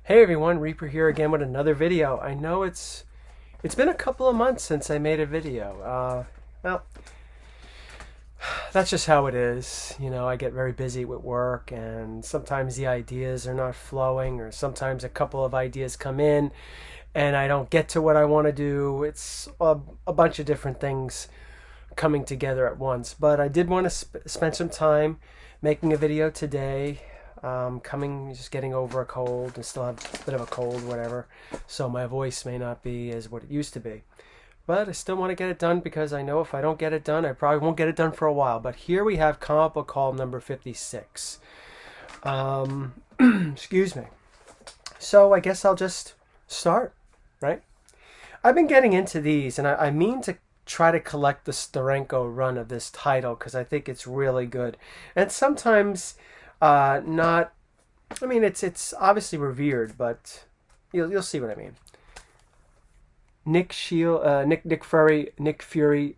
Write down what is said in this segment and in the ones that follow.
Hey everyone, Reaper here again with another video. I know it's been a couple of months since I made a video. Well, that's just how it is. You know, I get very busy with work and sometimes the ideas are not flowing, or sometimes a couple of ideas come in and I don't get to what I want to do. It's a bunch of different things coming together at once. But I did want to spend some time making a video today. Just getting over a cold and still have a bit of a cold, whatever. So my voice may not be as what it used to be. But I still want to get it done because I know if I don't get it done, I probably won't get it done for a while. But here we have comic book haul number 56. Excuse me. So I guess I'll just start, right? I've been getting into these, and I mean to try to collect the Steranko run of this title because I think it's really good. And sometimes not. I mean, it's obviously revered, but you'll see what I mean. Nick Fury,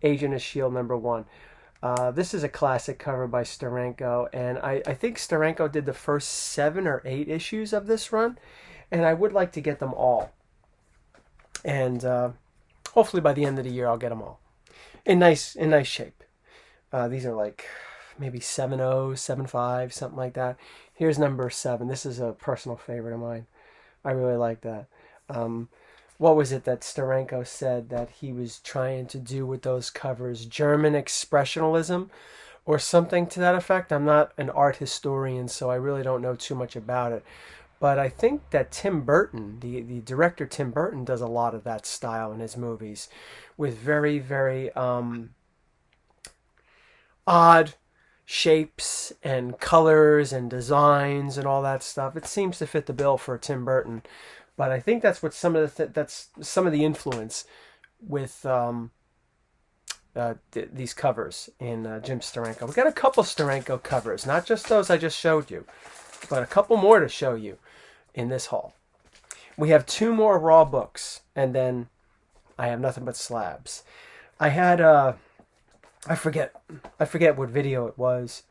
Agent of Shield #1. This is a classic cover by Steranko, and I think Steranko did the first 7 or 8 issues of this run, and I would like to get them all. And hopefully by the end of the year, I'll get them all in nice shape. These are like maybe 7.0, 7.5, something like that. Here's number 7. This is a personal favorite of mine. I really like that. What was it that Steranko said that he was trying to do with those covers? German expressionism or something to that effect. I'm not an art historian, so I really don't know too much about it. But I think that Tim Burton, the director Tim Burton, does a lot of that style in his movies with very, very odd shapes and colors and designs and all that stuff. It seems to fit the bill for Tim Burton, but I think that's what some of the influence with these covers in Jim Steranko. We got a couple Steranko covers, not just those I just showed you, but a couple more to show you in this haul. We have 2 more Raw books, and then I have nothing but slabs. I had I forget what video it was.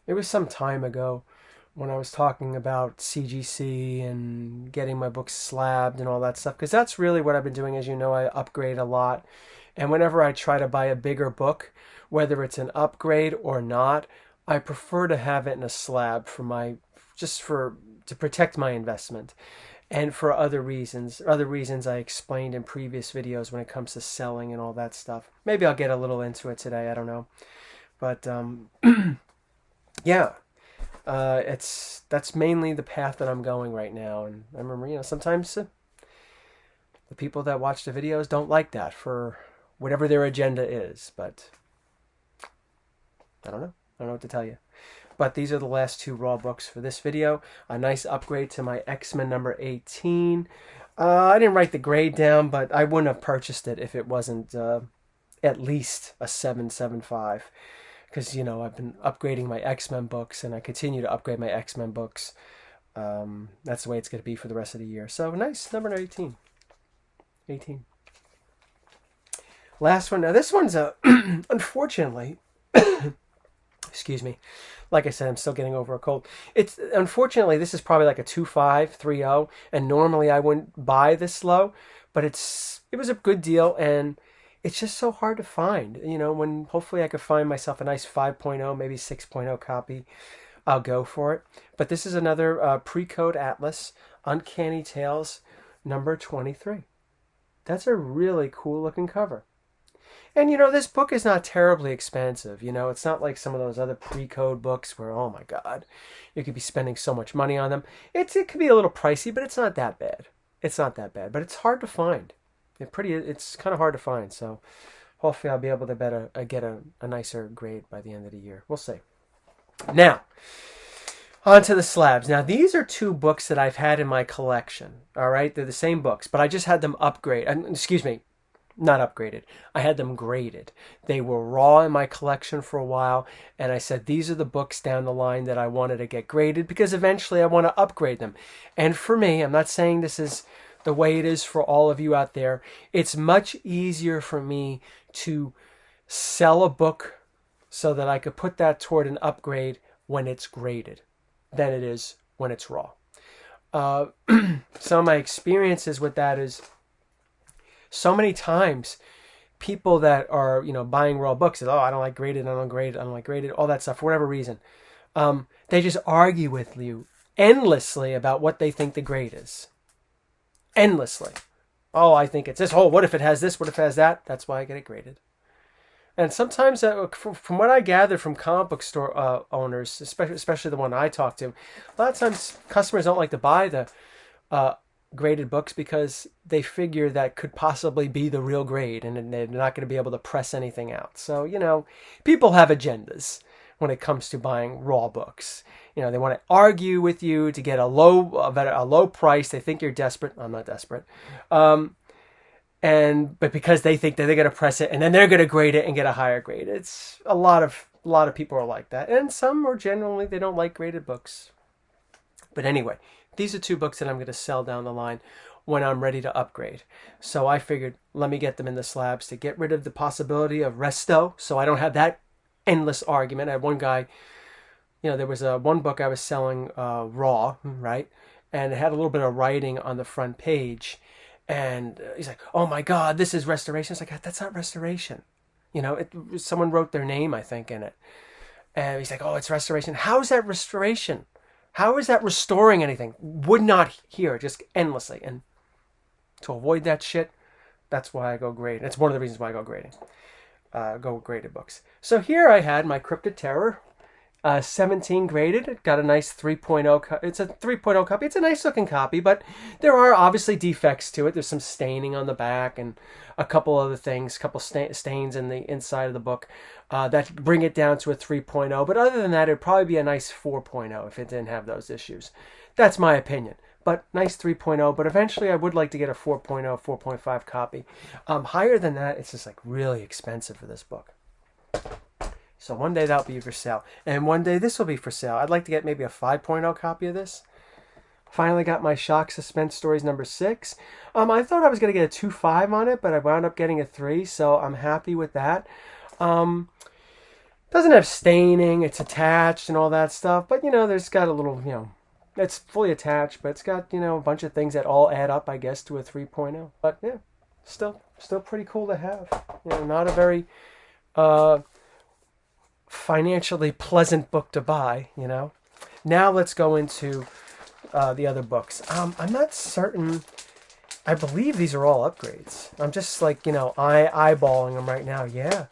It was some time ago when I was talking about CGC and getting my books slabbed and all that stuff. Because that's really what I've been doing. As you know, I upgrade a lot. And whenever I try to buy a bigger book, whether it's an upgrade or not, I prefer to have it in a slab to protect my investment. And for other reasons I explained in previous videos when it comes to selling and all that stuff. Maybe I'll get a little into it today, I don't know. But yeah, that's mainly the path that I'm going right now. And I remember, sometimes the people that watch the videos don't like that for whatever their agenda is. But I don't know what to tell you. But these are the last 2 Raw books for this video. A nice upgrade to my Xmen number 18. I didn't write the grade down, but I wouldn't have purchased it if it wasn't at least a 7.75. Because, I've been upgrading my Xmen books, and I continue to upgrade my Xmen books. That's the way it's going to be for the rest of the year. So, nice, number 18. 18. Last one. Now, this one's, unfortunately... Excuse me. Like I said, I'm still getting over a cold. It's unfortunately, this is probably like a 2.5, 3.0, and normally I wouldn't buy this low, but it was a good deal, and it's just so hard to find. When hopefully I could find myself a nice 5.0, maybe 6.0 copy, I'll go for it. But this is another pre-code Atlas, Uncanny Tales number 23. That's a really cool looking cover. And, this book is not terribly expensive. It's not like some of those other pre-code books where, oh my God, you could be spending so much money on them. It could be a little pricey, but it's not that bad. It's not that bad, but it's hard to find. It's kind of hard to find. So hopefully I'll be able to get a nicer grade by the end of the year. We'll see. Now, on to the slabs. Now, these are 2 books that I've had in my collection. All right. They're the same books, but I just had them not upgraded. I had them graded. They were raw in my collection for a while, and I said these are the books down the line that I wanted to get graded because eventually I want to upgrade them. And for me, I'm not saying this is the way it is for all of you out there. It's much easier for me to sell a book so that I could put that toward an upgrade when it's graded than it is when it's raw. some of my experiences with that is so many times people that are, buying raw books is, oh, I don't like graded, I don't like graded, I don't like graded, all that stuff for whatever reason. They just argue with you endlessly about what they think the grade is. Endlessly. Oh, I think it's this. Oh, what if it has this? What if it has that? That's why I get it graded. And sometimes, from what I gather from comic book store owners, especially the one I talk to, a lot of times customers don't like to buy the graded books because they figure that could possibly be the real grade and they're not going to be able to press anything out. So, people have agendas when it comes to buying raw books. They want to argue with you to get a low price. They think you're desperate. I'm not desperate. But because they think that they're going to press it and then they're going to grade it and get a higher grade. It's a lot of people are like that. And some are generally, they don't like graded books. But anyway, these are 2 books that I'm going to sell down the line when I'm ready to upgrade. So I figured, let me get them in the slabs to get rid of the possibility of resto, so I don't have that endless argument. I had one guy, there was one book I was selling raw, right? And it had a little bit of writing on the front page. And he's like, oh my God, this is restoration. It's like, that's not restoration. Someone wrote their name, I think, in it. And he's like, oh, it's restoration. How is that restoration? How is that restoring anything? Would not hear it, just endlessly. And to avoid that shit, that's why I go grading. It's one of the reasons why I go grading. Go graded books. So here I had my Cryptid Terror, 17 graded. It got a nice 3.0. It's a 3.0 copy. It's a nice looking copy, but there are obviously defects to it. There's some staining on the back and a couple other things, a couple stains in the inside of the book that bring it down to a 3.0. But other than that, it'd probably be a nice 4.0 if it didn't have those issues. That's my opinion. But nice 3.0. But eventually I would like to get a 4.0, 4.5 copy. Higher than that, it's just like really expensive for this book. So one day that'll be for sale. And one day this will be for sale. I'd like to get maybe a 5.0 copy of this. Finally got my Shock Suspense Stories number 6. I thought I was going to get a 2.5 on it, but I wound up getting a 3, so I'm happy with that. Doesn't have staining, it's attached and all that stuff, but there's got a little, it's fully attached, but it's got, a bunch of things that all add up, I guess, to a 3.0. But yeah, still pretty cool to have. Not a very financially pleasant book to buy, Now let's go into the other books. I'm not certain. I believe these are all upgrades. I'm just like, eyeballing them right now. Yeah.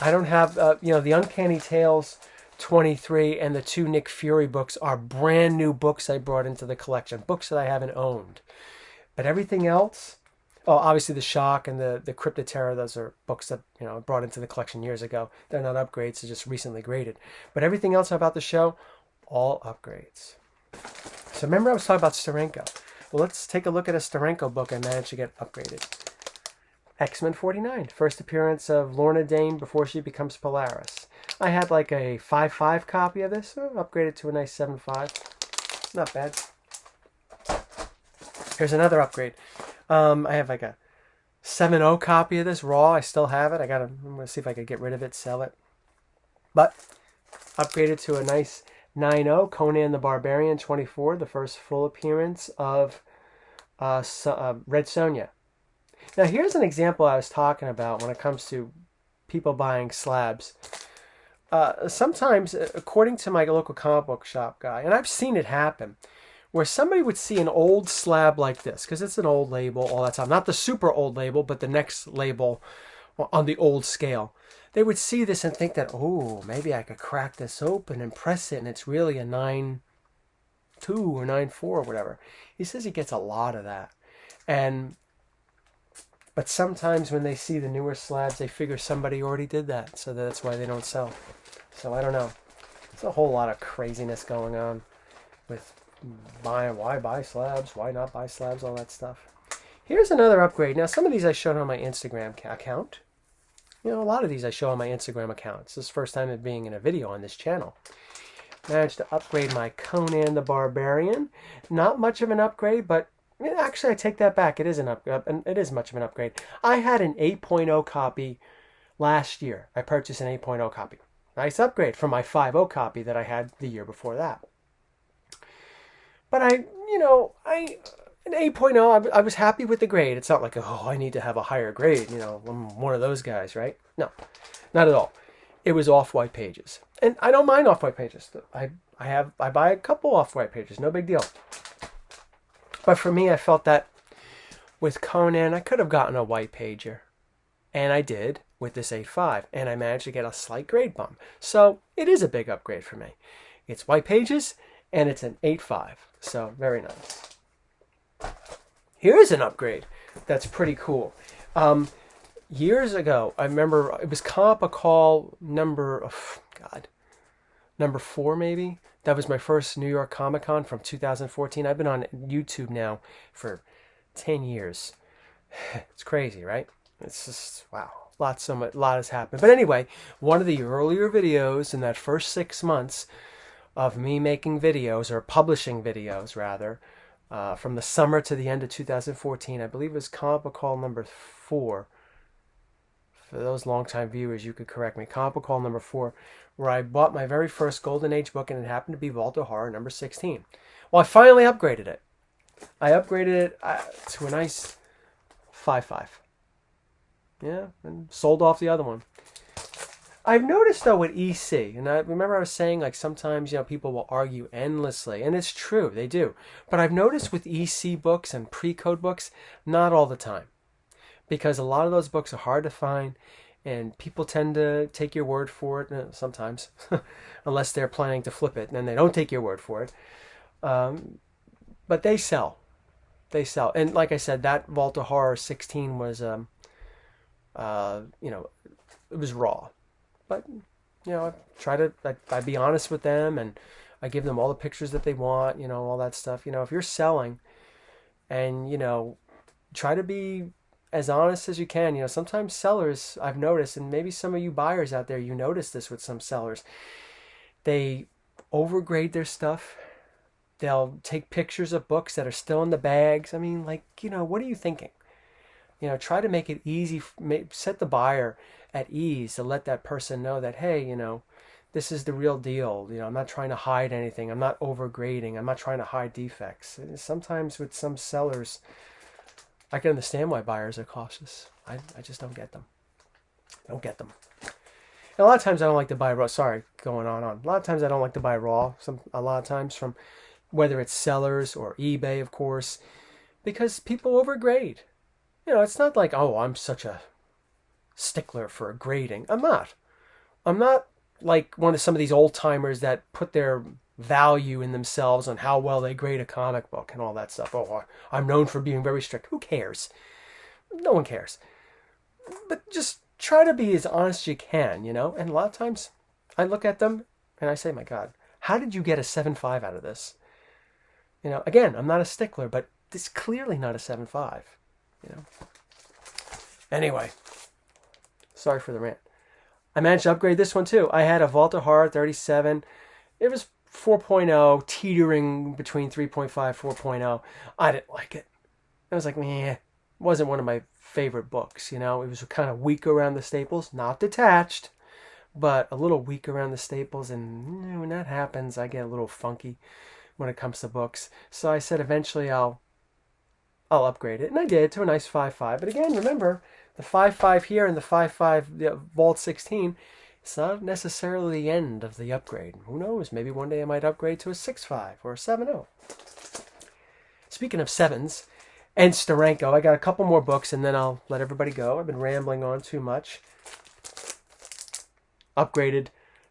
I don't have, the Uncanny Tales 23 and the 2 Nick Fury books are brand new books I brought into the collection. Books that I haven't owned. But everything else, obviously the Shock and the Cryptid Terror, those are books that, I brought into the collection years ago. They're not upgrades, they're just recently graded. But everything else about the show, all upgrades. So remember I was talking about Steranko. Well, let's take a look at a Steranko book I managed to get upgraded. X-Men 49, first appearance of Lorna Dane before she becomes Polaris. I had like a 5.5 copy of this, upgraded to a nice 7.5. Not bad. Here's another upgrade. I have like a 7.0 copy of this raw. I still have it. I'm going to see if I could get rid of it, sell it. But upgraded to a nice 9.0, Conan the Barbarian 24, the first full appearance of Red Sonja. Now here's an example I was talking about when it comes to people buying slabs. Sometimes, according to my local comic book shop guy, and I've seen it happen, where somebody would see an old slab like this, because it's an old label all that time. Not the super old label, but the next label on the old scale. They would see this and think that, oh, maybe I could crack this open and press it, and it's really a 9.2 or 9.4 or whatever. He says he gets a lot of that. But sometimes when they see the newer slabs, they figure somebody already did that, so that's why they don't sell. So I don't know. There's a whole lot of craziness going on with why buy slabs, why not buy slabs, all that stuff. Here's another upgrade. Now, some of these I showed on my Instagram account. A lot of these I show on my Instagram account. This is the first time of being in a video on this channel. Managed to upgrade my Conan the Barbarian. Not much of an upgrade, but actually I take that back. It is it is much of an upgrade. I had an 8.0 copy last year. I purchased an 8.0 copy. Nice upgrade from my 5.0 copy that I had the year before that. But an 8.0, I was happy with the grade. It's not like, oh, I need to have a higher grade. I'm one of those guys, right? No, not at all. It was off-white pages. And I don't mind off-white pages. I buy a couple off-white pages, no big deal. But for me, I felt that with Conan, I could have gotten a white pager. And I did with this 8.5. And I managed to get a slight grade bump. So it is a big upgrade for me. It's white pages, and it's an 8.5. So very nice. Here's an upgrade that's pretty cool. Years ago, I remember it was Comic-Con number 4 maybe. That was my first New York Comic-Con from 2014. I've been on YouTube now for 10 years. It's crazy, right? It's just, wow. A lot has happened. But anyway, one of the earlier videos in that first 6 months of me making videos, or publishing videos rather, from the summer to the end of 2014, I believe it was Comic-Con number 4. For those longtime viewers, you could correct me. Comic-Con number 4, where I bought my very first Golden Age book, and it happened to be Vault of Horror number 16. Well, I finally upgraded it. I upgraded it to a nice 5.5. Yeah, and sold off the other one. I've noticed though with EC, and I remember I was saying like sometimes people will argue endlessly, and it's true, they do. But I've noticed with EC books and pre-code books, not all the time. Because a lot of those books are hard to find, and people tend to take your word for it sometimes, unless they're planning to flip it, and then they don't take your word for it. But they sell. They sell. And like I said, that Vault of Horror 16 was, it was raw. But, I be honest with them, and I give them all the pictures that they want, all that stuff. If you're selling and, try to be as honest as you can. Sometimes sellers, I've noticed, and maybe some of you buyers out there, you notice this with some sellers, they overgrade their stuff. They'll take pictures of books that are still in the bags. I mean, what are you thinking? Try to make it easy, set the buyer at ease to let that person know that, hey, this is the real deal. I'm not trying to hide anything. I'm not overgrading. I'm not trying to hide defects. Sometimes with some sellers, I can understand why buyers are cautious. I just don't get them. Don't get them. And a lot of times I don't like to buy raw. Sorry, going on. A lot of times I don't like to buy raw. A lot of times from whether it's sellers or eBay, of course, because people overgrade. It's not like, oh, I'm such a stickler for grading. I'm not. I'm not like some of these old timers that put their value in themselves on how well they grade a comic book and all that stuff. Oh, I'm known for being very strict. Who cares? No one cares. But just try to be as honest as you can, And a lot of times I look at them and I say, my God, how did you get a 7.5 out of this? Again, I'm not a stickler, but it's clearly not a 7.5. Anyway, sorry for the rant. I managed to upgrade this one too. I had a Vault of Horror 37. It was 4.0, teetering between 3.5, 4.0. I didn't like it. I was like, meh. It wasn't one of my favorite books, It was kind of weak around the staples, not detached, but a little weak around the staples. And when that happens, I get a little funky when it comes to books. So I said eventually I'll upgrade it. And I did to a nice 5.5. But again, remember, the 5.5 here and the 5.5 Vault 16, it's not necessarily the end of the upgrade. Who knows? Maybe one day I might upgrade to a 6.5 or a 7.0. Speaking of 7s and Steranko, I got a couple more books and then I'll let everybody go. I've been rambling on too much. Upgraded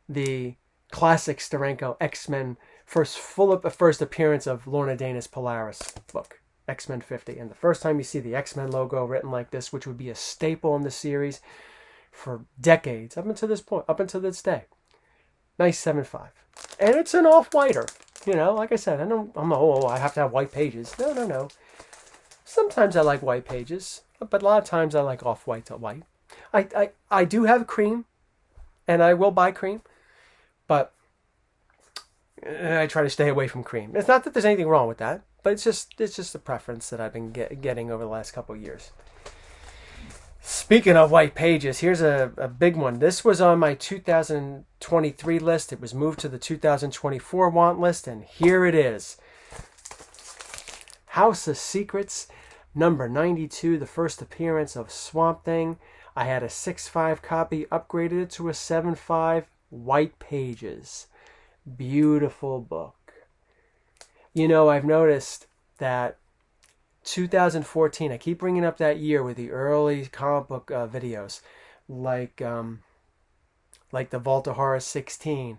the classic Steranko Xmen first appearance of Lorna Dana's Polaris book. Xmen 50, and the first time you see the Xmen logo written like this, which would be a staple in the series for decades, up until this day. Nice 7.5. And it's an off-whiter. Like I said, I have to have white pages. No. Sometimes I like white pages, but a lot of times I like off-white to white. I do have cream, and I will buy cream, but I try to stay away from cream. It's not that there's anything wrong with that, but it's just a preference that I've been getting over the last couple of years. Speaking of white pages, here's a big one. This was on my 2023 list. It was moved to the 2024 want list, and here it is. House of Secrets, number 92, the first appearance of Swamp Thing. I had a 6.5 copy, upgraded it to a 7.5, white pages. Beautiful book. You know, I've noticed that 2014, I keep bringing up that year with the early comic book videos, like the Vault of Horror 16,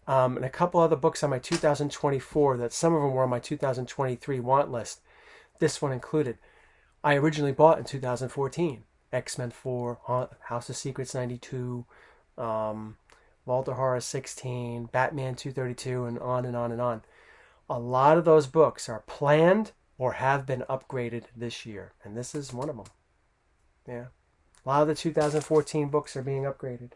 and a couple other books on my 2024 that some of them were on my 2023 want list. This one included. I originally bought in 2014. X-Men 4, House of Secrets 92, Vault of Horror 16, Batman 232, and on and on and on. A lot of those books are planned or have been upgraded this year, and this is one of them. Yeah. A lot of the 2014 books are being upgraded.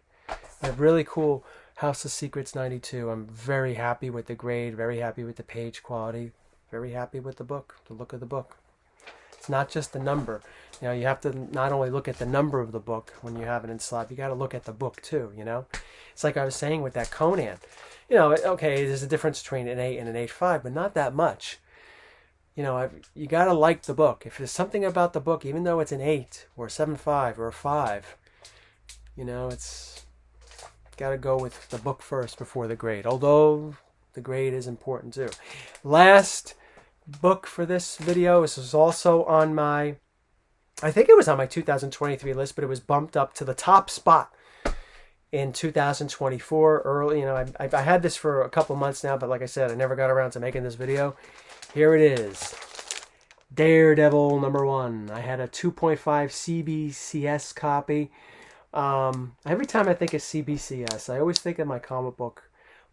A really cool House of Secrets 92. I'm very happy with the grade, very happy with the page quality, very happy with the book, the look of the book. It's not just the number. You know, you have to not only look at the number of the book when you have it in Slabbed, you got to look at the book too, you know? It's like I was saying with that Conan. You know, okay, there's a difference between an 8 and an 8.5, but not that much. You know, you got to like the book. If there's something about the book, even though it's an 8 or a 7.5 or a 5, you know, it's got to go with the book first before the grade. Although the grade is important too. Last book for this video, this was also on my, I think it was on my 2023 list, but it was bumped up to the top spot in 2024 early. You know, I had this for a couple months now, but like I said, I never got around to making this video. Here it is. Daredevil number 1. I had a 2.5 CBCS copy. Every time I think of CBCS, I always think of my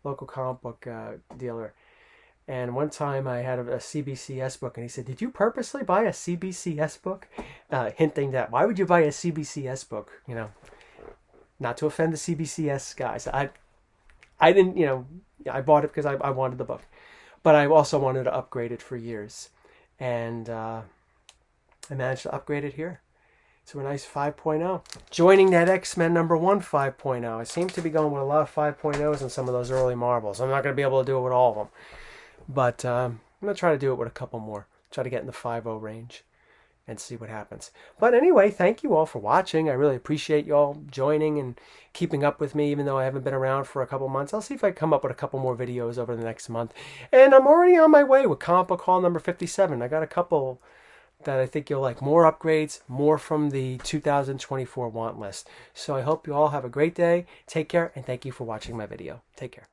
local comic book dealer. And one time I had a CBCS book, and he said, "Did you purposely buy a CBCS book?" Hinting that, why would you buy a CBCS book? You know, not to offend the CBCS guys. I didn't, you know, I bought it because I wanted the book. But I also wanted to upgrade it for years. And I managed to upgrade it here to a nice 5.0. Joining that X-Men number 1 5.0. I seem to be going with a lot of 5.0s in some of those early Marvels. I'm not going to be able to do it with all of them. But I'm going to try to do it with a couple more. Try to get in the 5.0 range and see what happens. But anyway, thank you all for watching. I really appreciate you all joining and keeping up with me, even though I haven't been around for a couple months. I'll see if I come up with a couple more videos over the next month. And I'm already on my way with Comic Book Haul number 57. I got a couple that I think you'll like. More upgrades, more from the 2024 want list. So I hope you all have a great day. Take care, and thank you for watching my video. Take care.